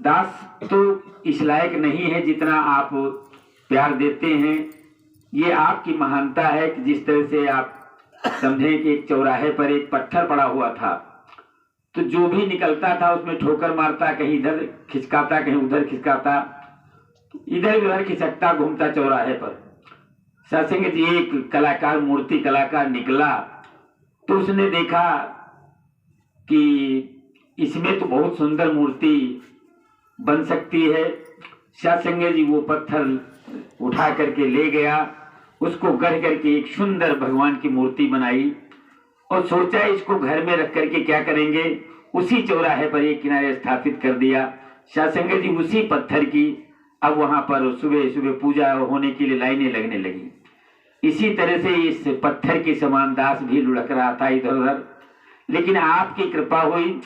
दास तो इस लायक नहीं है जितना आप प्यार देते हैं। ये आपकी महानता है कि जिस तरह से आप समझें कि एक चौराहे पर एक पत्थर पड़ा हुआ था, तो जो भी निकलता था उसमें ठोकर मारता, कहीं इधर खिसकाता कहीं उधर खिसकाता, इधर उधर खिसकता घूमता चौराहे पर। सत्संग जी एक कलाकार, मूर्ति कलाकार निकला तो उसने देखा कि इसमें तो बहुत सुंदर मूर्ति बन सकती है। सत्संग जी वो पत्थर उठा करके ले गया, उसको गढ़ करके एक सुंदर भगवान की मूर्ति बनाई और सोचा इसको घर में रख करके क्या करेंगे, उसी चौराहे पर एक किनारे स्थापित कर दिया। सत्संग जी उसी पत्थर की अब वहां पर सुबह सुबह पूजा होने के लिए लाइनें लगने लगी। इसी तरह से इस पत्थर के समान दास भी लुढ़क रहा था इधर उधर, लेकिन आपकी कृपा हुई,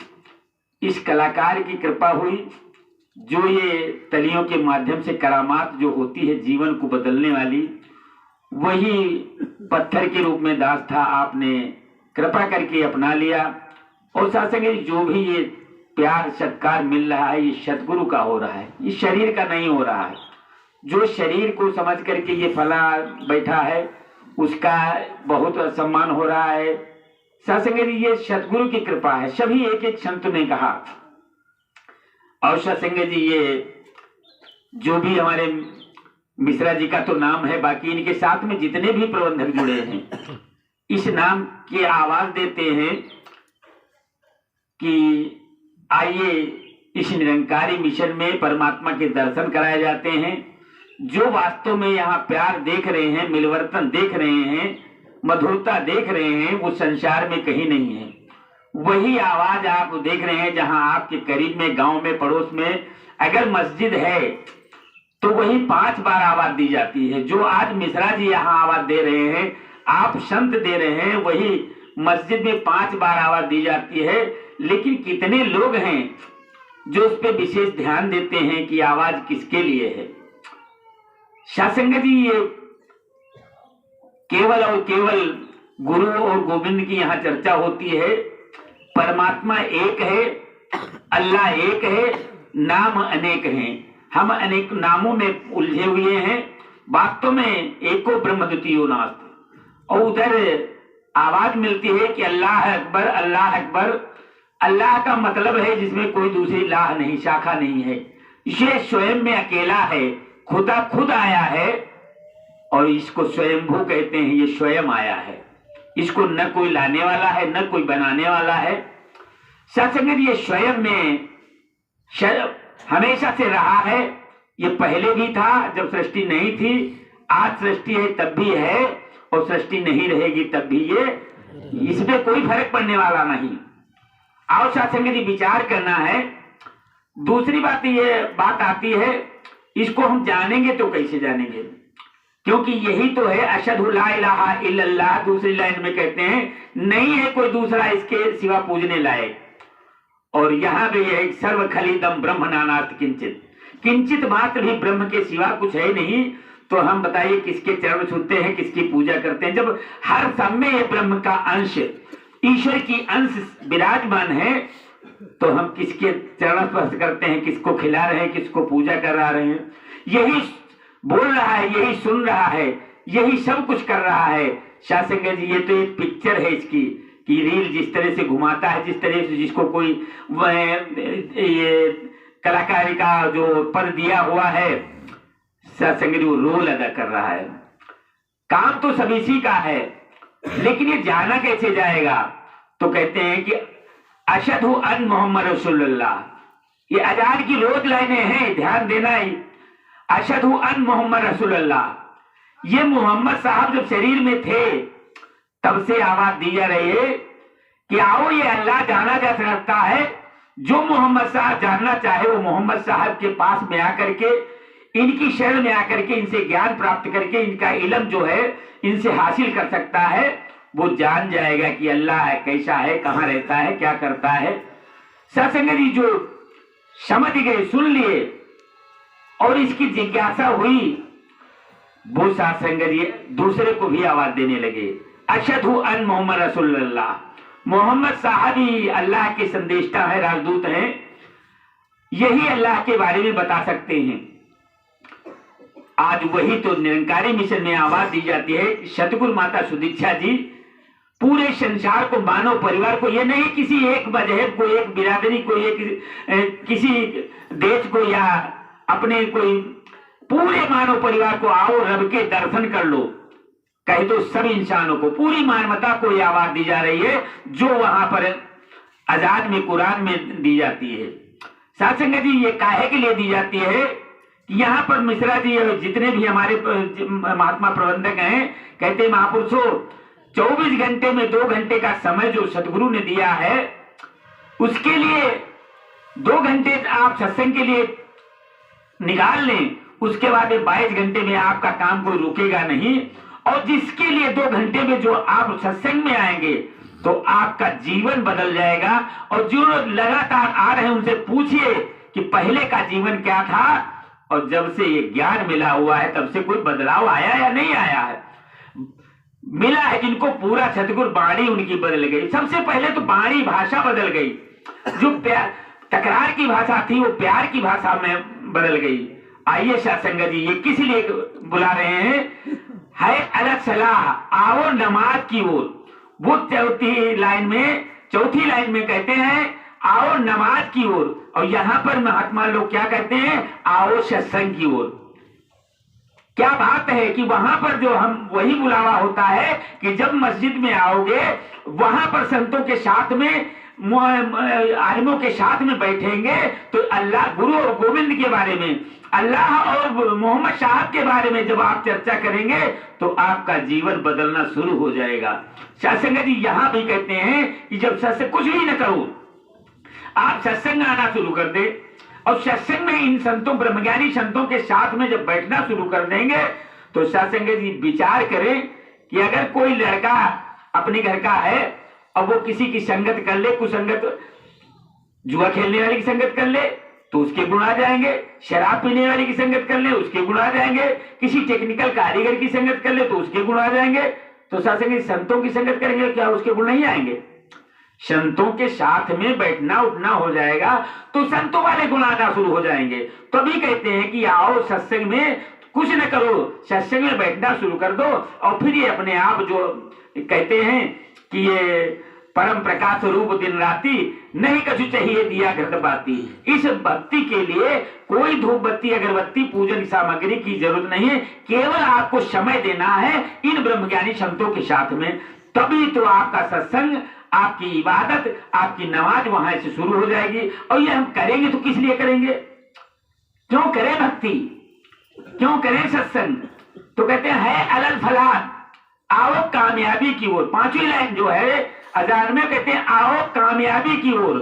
इस कलाकार की कृपा हुई, जो ये तलियों के माध्यम से करामात जो होती है जीवन को बदलने वाली, वही पत्थर के रूप में दास था। आपने कृपा करके अपना लिया और सत्संग जो भी ये प्यार सत्कार मिल रहा है ये सतगुरु का हो रहा है, ये शरीर का नहीं हो रहा है। जो शरीर को समझ करके ये फला बैठा है उसका बहुत सम्मान हो रहा है। सत्संग ये सतगुरु की कृपा है, सभी एक एक संत ने कहा। और सत्संग जी ये जो भी हमारे मिश्रा जी का तो नाम है, बाकी इनके साथ में जितने भी प्रबंधक जुड़े हैं इस नाम की आवाज देते हैं कि आइए इस निरंकारी मिशन में परमात्मा के दर्शन कराए जाते हैं। जो वास्तव में यहाँ प्यार देख रहे हैं, मिलवर्तन देख रहे हैं, मधुरता देख रहे हैं, वो संसार में कहीं नहीं है। वही आवाज आप देख रहे हैं जहां आपके करीब में, गांव में, पड़ोस में अगर मस्जिद है तो वही 5 बार आवाज दी जाती है। जो आज मिश्रा जी यहाँ आवाज दे रहे हैं, आप संत दे रहे हैं, वही मस्जिद में 5 बार आवाज दी जाती है। लेकिन कितने लोग हैं जो उस पर विशेष ध्यान देते हैं कि आवाज किसके लिए है। सत्संग जी ये केवल और केवल गुरु और गोविंद की यहाँ चर्चा होती है। परमात्मा एक है, अल्लाह एक है, नाम अनेक हैं। हम अनेक नामों में उलझे हुए हैं, वास्तव में एको ब्रह्म द्वितीयो नास्ति। और उधर आवाज मिलती है कि अल्लाह अकबर, अल्लाह अकबर। अल्लाह का मतलब है जिसमें कोई दूसरी लाह नहीं, शाखा नहीं है। इसे स्वयं में अकेला है, खुदा खुद आया है और इसको स्वयंभू कहते हैं। ये स्वयं आया है, इसको न कोई लाने वाला है न कोई बनाने वाला है। सत्संग ये स्वयं में हमेशा से रहा है। ये पहले भी था जब सृष्टि नहीं थी, आज सृष्टि है तब भी है और सृष्टि नहीं रहेगी तब भी ये, इसमें कोई फर्क पड़ने वाला नहीं। आओ सत्संग जी विचार करना है। दूसरी बात ये बात आती है, इसको हम जानेंगे तो कैसे जानेंगे, क्योंकि यही तो है अशहदु ला इलाहा इल्लल्लाह। दूसरी लाइन में कहते हैं नहीं है कोई दूसरा इसके सिवा पूजने लायक। और यहाँ पे है सर्व खलीदम ब्रह्म नानार्थ किंचित, किंचित मात्र भी ब्रह्म के सिवा कुछ है नहीं। तो हम बताइए किसके चरण छूते हैं, किसकी पूजा करते हैं, जब हर समय ये ब्रह्म का अंश, ईश्वर की अंश विराजमान है, तो हम किसके चरण स्पर्श करते हैं, किसको खिला रहे हैं, किसको पूजा करा रहे हैं। यही बोल रहा है, यही सुन रहा है, यही सब कुछ कर रहा है। सत्संग जी ये तो एक पिक्चर है इसकी, कि रील जिस तरह से घुमाता है, जिस तरह से जिसको कोई ये कलाकारी का जो पद दिया हुआ है, सत्संग जी वो रोल अदा कर रहा है। काम तो सभी सी का है, लेकिन ये जाना कैसे जाएगा। तो कहते हैं कि अशहदु अन मोहम्मद रसूलुल्लाह, ये अजान की रोज लाइनें हैं, ध्यान देना है। अशहदु अन मोहम्मद रसूलुल्लाह, ये मोहम्मद साहब जब शरीर में थे तब से आवाज दी जा रही है कि आओ ये अल्लाह जाना जा सकता है। जो मोहम्मद साहब जानना चाहे वो मोहम्मद साहब के पास में आकर के, इनकी शरण में आकर के, इनसे ज्ञान प्राप्त करके, इनका इल्म जो है इनसे हासिल कर सकता है। वो जान जाएगा कि अल्लाह है, कैसा है, कहाँ रहता है, क्या करता है। सत्संग जी जो समझ गए, सुन लिए और इसकी जिज्ञासा हुई, वो सत्संग जी दूसरे को भी आवाज देने लगे। अशहदु अन मोहम्मद रसूलुल्लाह, मोहम्मद साहब ही अल्लाह के संदेष्टा है, राजदूत हैं। यही अल्लाह के बारे में बता सकते हैं। आज वही तो निरंकारी मिशन में आवाज दी जाती है कि सतगुरु माता सुदीक्षा जी पूरे संसार को, मानव परिवार को, ये नहीं किसी एक मजहब को, एक बिरादरी को, एक किसी देश को या अपने कोई, पूरे मानव परिवार को आओ रब के दर्शन कर लो, कहे तो सब इंसानों को, पूरी मानवता को यह आवाज दी जा रही है जो वहां पर आजाद में, कुरान में दी जाती है। साथ संगत जी, ये काहे के लिए दी जाती है कि यहाँ पर मिश्रा जी जितने भी हमारे महात्मा प्रबंधक हैं कहते महापुरुषों 24 घंटे में 2 घंटे का समय जो सदगुरु ने दिया है, उसके लिए 2 घंटे आप सत्संग के लिए निकाल लें, उसके बाद 22 घंटे में आपका काम कोई रुकेगा नहीं। और जिसके लिए 2 घंटे में जो आप सत्संग में आएंगे तो आपका जीवन बदल जाएगा। और जो लगातार आ रहे हैं उनसे पूछिए कि पहले का जीवन क्या था और जब से ये ज्ञान मिला हुआ है तब से कोई बदलाव आया या नहीं आया है। मिला है जिनको पूरा सतगुरु, बाणी उनकी बदल गई। सबसे पहले तो बाणी भाषा बदल गई, जो तकरार की भाषा थी वो प्यार की भाषा में बदल गई। आइए सत्संग जी, ये किस लिए बुला रहे हैं? है अलग सलाह, आओ नमाज की ओर। वो चौथी लाइन में कहते हैं आओ नमाज की ओर, और यहां पर महात्मा लोग क्या कहते हैं? आओ सत्संग की ओर। क्या बात है कि वहां पर जो हम वही बुलावा होता है कि जब मस्जिद में आओगे वहां पर संतों के साथ में, आलिमों के साथ में बैठेंगे तो अल्लाह, गुरु और गोविंद के बारे में, अल्लाह और मोहम्मद साहब के बारे में जब आप चर्चा करेंगे तो आपका जीवन बदलना शुरू हो जाएगा। सत्संग जी यहां भी कहते हैं कि जब सत्संग, कुछ भी न करो, आप सत्संग आना शुरू कर दे और सत्संग में इन संतों, ब्रह्मज्ञानी संतों के साथ में जब बैठना शुरू कर देंगे तो सत्संग जी विचार करें कि अगर कोई लड़का अपने घर का है और वो किसी की संगत कर ले, कुसंगत, जुआ खेलने वाली की संगत कर ले तो उसके गुण आ जाएंगे, शराब पीने वाली की संगत कर ले उसके गुण आ जाएंगे, किसी टेक्निकल कारीगर की संगत कर ले तो उसके गुण आ जाएंगे। तो सत्संग संतों की संगत करेंगे क्या उसके गुण नहीं आएंगे? संतों के साथ में बैठना उठना हो जाएगा तो संतों वाले गुण आना शुरू हो जाएंगे। तभी कहते हैं कि आओ सत्संग में, कुछ न करो, सत्संग में बैठना शुरू कर दो और फिर ये अपने आप, जो कहते हैं कि ये परम प्रकाश रूप दिन राती, नहीं कछु चाहिए दिया घट बाती। इस भक्ति के लिए कोई धूप बत्ती, अगरबत्ती, पूजन सामग्री की जरूरत नहीं है, केवल आपको समय देना है इन ब्रह्मज्ञानी संतों के साथ में। तभी तो आपका सत्संग, आपकी इबादत, आपकी नमाज वहां से शुरू हो जाएगी। और ये हम करेंगे तो किस लिए करेंगे? क्यों करें भक्ति, क्यों करें सत्संग? तो कहते हैं अलल फलाह, आओ कामयाबी की ओर। 5वीं लाइन जो है अजान में कहते हैं आओ कामयाबी की ओर।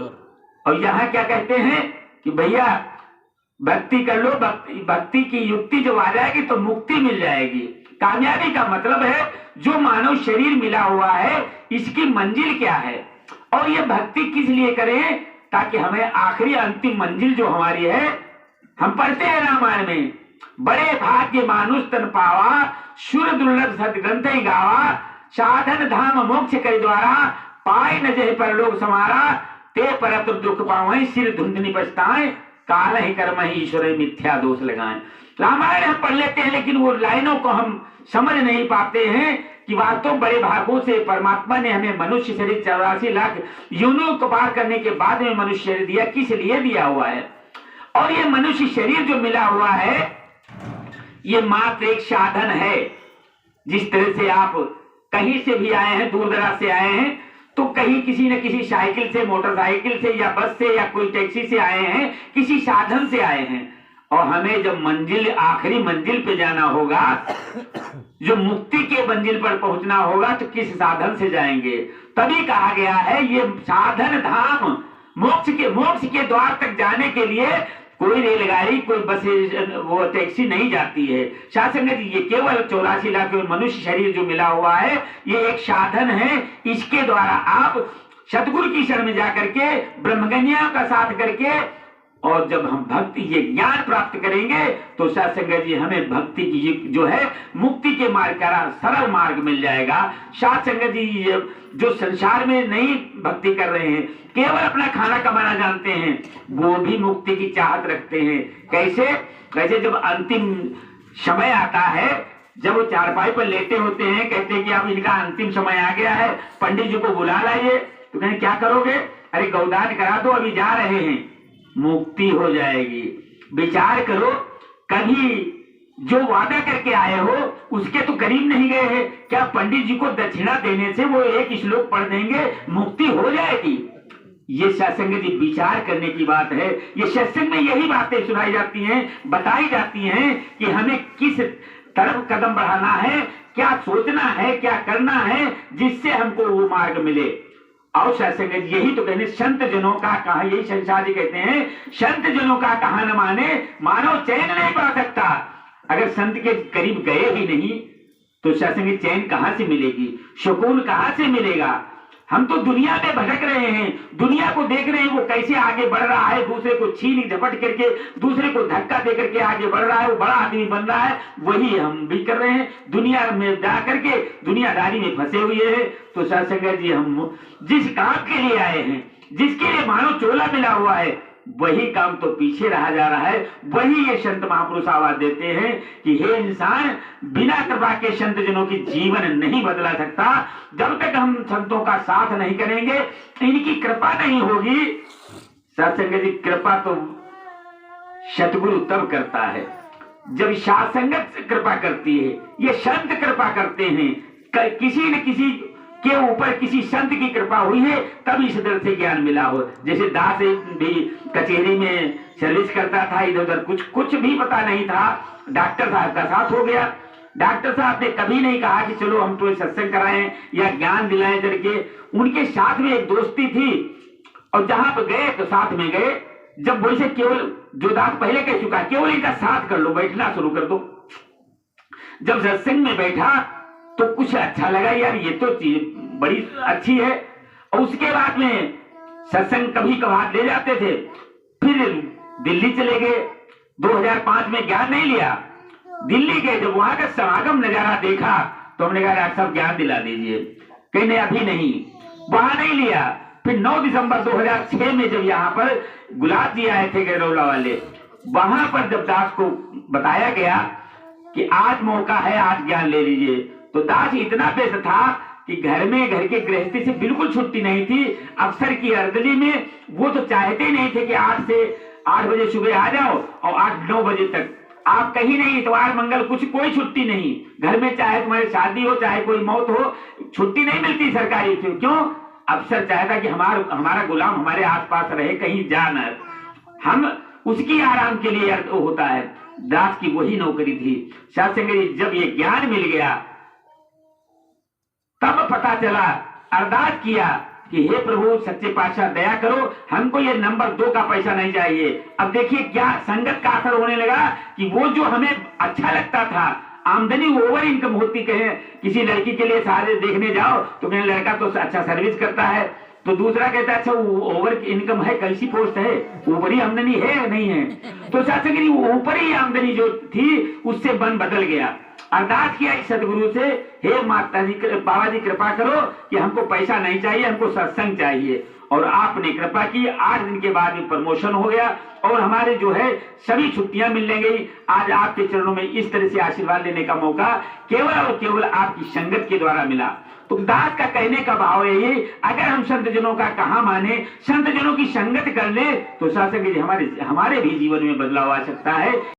और यहाँ क्या कहते हैं कि भैया भक्ति कर लो, भक्ति की युक्ति जब आ जाएगी तो मुक्ति मिल जाएगी। कामयाबी का मतलब है जो मानव शरीर मिला हुआ है इसकी मंजिल क्या है, और ये भक्ति किस लिए करें? ताकि हमें आखिरी अंतिम मंजिल जो हमारी है, हम पढ़ते हैं रामायण में, बड़े भाग्य मानुष तन पावा, सुर दुर्लभ सदग्रंथ ही गावा, साधन धाम मोक्ष कर द्वारा, पाए न जय परलोक समारा, ते परत दुख पावे, सिर धुंधनी पछताएं, काल ही कर्म ही ईश्वर मिथ्या दोष लगाएं। रामायण हम पढ़ लेते हैं लेकिन वो लाइनों को हम समझ नहीं पाते हैं कि वास्तव बड़े भागों से परमात्मा ने हमें मनुष्य शरीर 84 लाख योनियों को पार करने के बाद में मनुष्य शरीर दिया, किस लिए दिया हुआ है? और ये मनुष्य शरीर जो मिला हुआ है ये मात्र एक साधन है। जिस तरह से आप कहीं से भी आए हैं, दूर दराज से आए हैं, तो कहीं किसी न किसी साइकिल से, मोटरसाइकिल से या बस से या कोई टैक्सी से आए हैं, किसी साधन से आए हैं। और हमें जब मंजिल, आखिरी मंजिल पे जाना होगा, जो मुक्ति के मंजिल पर पहुंचना होगा, तो किस साधन से जाएंगे? तभी कहा गया है ये साधन धाम, मोक्ष के द्वार तक जाने के लिए कोई रेलगाड़ी, कोई बस, वो टैक्सी नहीं जाती है। शासन ने ये केवल 84 लाख मनुष्य शरीर जो मिला हुआ है ये एक साधन है। इसके द्वारा आप सतगुरु की शरण में जाकर के, ब्रह्मज्ञानियों का साथ करके और जब हम भक्ति ये ज्ञान प्राप्त करेंगे तो साथ संगत जी हमें भक्ति की जो है मुक्ति के मार्ग का सरल मार्ग मिल जाएगा। साथ संगत जी जो संसार में नहीं भक्ति कर रहे हैं, केवल अपना खाना कमाना जानते हैं, वो भी मुक्ति की चाहत रखते हैं। कैसे? कैसे जब अंतिम समय आता है, जब वो चारपाई पर लेटे होते हैं, कहते हैं कि अब इनका अंतिम समय आ गया है, पंडित जी को बुला लाइए। तो कहें क्या करोगे? अरे गौदान करा दो, अभी जा रहे हैं, मुक्ति हो जाएगी। विचार करो, कभी जो वादा करके आए हो उसके तो करीब नहीं गए हैं, क्या पंडित जी को दक्षिणा देने से वो एक श्लोक पढ़ देंगे, मुक्ति हो जाएगी? ये सत्संग जी विचार करने की बात है। ये सत्संग में यही बातें सुनाई जाती हैं, बताई जाती हैं कि हमें किस तरफ कदम बढ़ाना है, क्या सोचना है, क्या करना है, जिससे हमको वो मार्ग मिले। और सत्संग यही तो कहने, संत जनों का कहा, यही संसार जी कहते हैं, संत जनों का कहा न माने मानव चैन नहीं पा सकता। अगर संत के करीब गए ही नहीं तो सत्संग चैन कहां से मिलेगी, सुकून कहां से मिलेगा? हम तो दुनिया में भटक रहे हैं, दुनिया को देख रहे हैं वो कैसे आगे बढ़ रहा है, दूसरे को छीन झपट करके, दूसरे को धक्का दे करके आगे बढ़ रहा है, वो बड़ा आदमी बन रहा है। वही हम भी कर रहे हैं, दुनिया में जा करके दुनियादारी में फंसे हुए हैं। तो सत्संग जी हम जिस काम के लिए आए हैं, जिसके लिए मानो चोला मिला हुआ है, वही काम तो पीछे रहा जा रहा है। वही ये संत महापुरुष आवाज देते हैं कि हे इंसान, बिना कृपा के संत जनों की जीवन नहीं बदला सकता। जब तक हम संतों का साथ नहीं करेंगे, इनकी कृपा नहीं होगी। सत्संग जी कृपा तो सतगुरु तब करता है जब साधसंगत कृपा करती है, ये संत कृपा करते हैं। किसी न किसी के ऊपर किसी संत की कृपा हुई है तब इस तरह से ज्ञान मिला हो। जैसे दास भी कचहरी में सर्विस करता था, इधर उधर कुछ भी पता नहीं था, डॉक्टर साहब का साथ हो गया। डॉक्टर साहब ने कभी नहीं कहा कि चलो हम तो सत्संग कराएं या ज्ञान दिलाएं करके। उनके साथ में एक दोस्ती थी और जहां पर गए तो साथ में गए। जब वैसे केवल जो दास पहले कह चुका, केवल इनका साथ कर लो, बैठना शुरू कर दो। जब सत्संग में बैठा तो कुछ अच्छा लगा, यार ये तो चीज बड़ी अच्छी है। और उसके बाद में सत्संग कभी कभार ले जाते थे। फिर दिल्ली चले गए, 2005 में ज्ञान नहीं लिया। दिल्ली गए, जब वहां का समागम नजारा देखा तो हमने कहा डॉक्टर साहब ज्ञान दिला दीजिए। कहीं नहीं, अभी नहीं, वहां नहीं लिया। फिर 9 दिसंबर 2006 में जब यहाँ पर गुलाब जी आए थे गैरौला वाले, वहां पर जब दास को बताया गया कि आज मौका है, आज ज्ञान ले लीजिए, तो दास इतना व्यस्त था कि घर के गृहस्थी से बिल्कुल छुट्टी नहीं थी। अफसर की अर्दली में वो तो चाहते नहीं थे कि 8 से 8 बजे सुबह आ जाओ और 8-9 बजे तक आप कहीं नहीं, इतवार मंगल कुछ कोई छुट्टी नहीं। घर में चाहे तुम्हारी शादी हो, चाहे कोई मौत हो, छुट्टी नहीं मिलती सरकारी। क्यों? अफसर चाहता कि हमारा गुलाम हमारे आसपास रहे, कहीं जा न, हम उसकी आराम के लिए होता है। दास की वही नौकरी थी। सत्संग जब ये ज्ञान मिल गया तब पता चला, अरदास किया कि हे प्रभु सच्चे पातशाह दया करो, हमको ये नंबर 2 का पैसा नहीं चाहिए। अब देखिए क्या संगत का असर होने लगा कि वो जो हमें अच्छा लगता था, आमदनी ओवर इनकम होती, कहे किसी लड़की के लिए शादी देखने जाओ तो कहें लड़का तो अच्छा सर्विस करता है, तो दूसरा कहता है अच्छा ओवर इनकम है, कैसी पोस्ट है, ऊपरी आमदनी है या नहीं है। तो सत्संग ऊपरी आमदनी जो थी उससे मन बदल गया। अरदास किया इस सदगुरु से, हे माता जी, बाबा जी कृपा करो कि हमको पैसा नहीं चाहिए, हमको सत्संग चाहिए। और आपने कृपा की, 8 दिन के बाद में प्रमोशन हो गया और हमारे जो है सभी छुट्टियां मिलने गई। आज आपके चरणों में इस तरह से आशीर्वाद लेने का मौका केवल और केवल आपकी संगत के द्वारा मिला। तो दास का कहने का भाव है ये, अगर हम संत जनों का कहा माने, संत जनों की संगत कर ले तो शासक हमारे भी जीवन में बदलाव आ सकता है।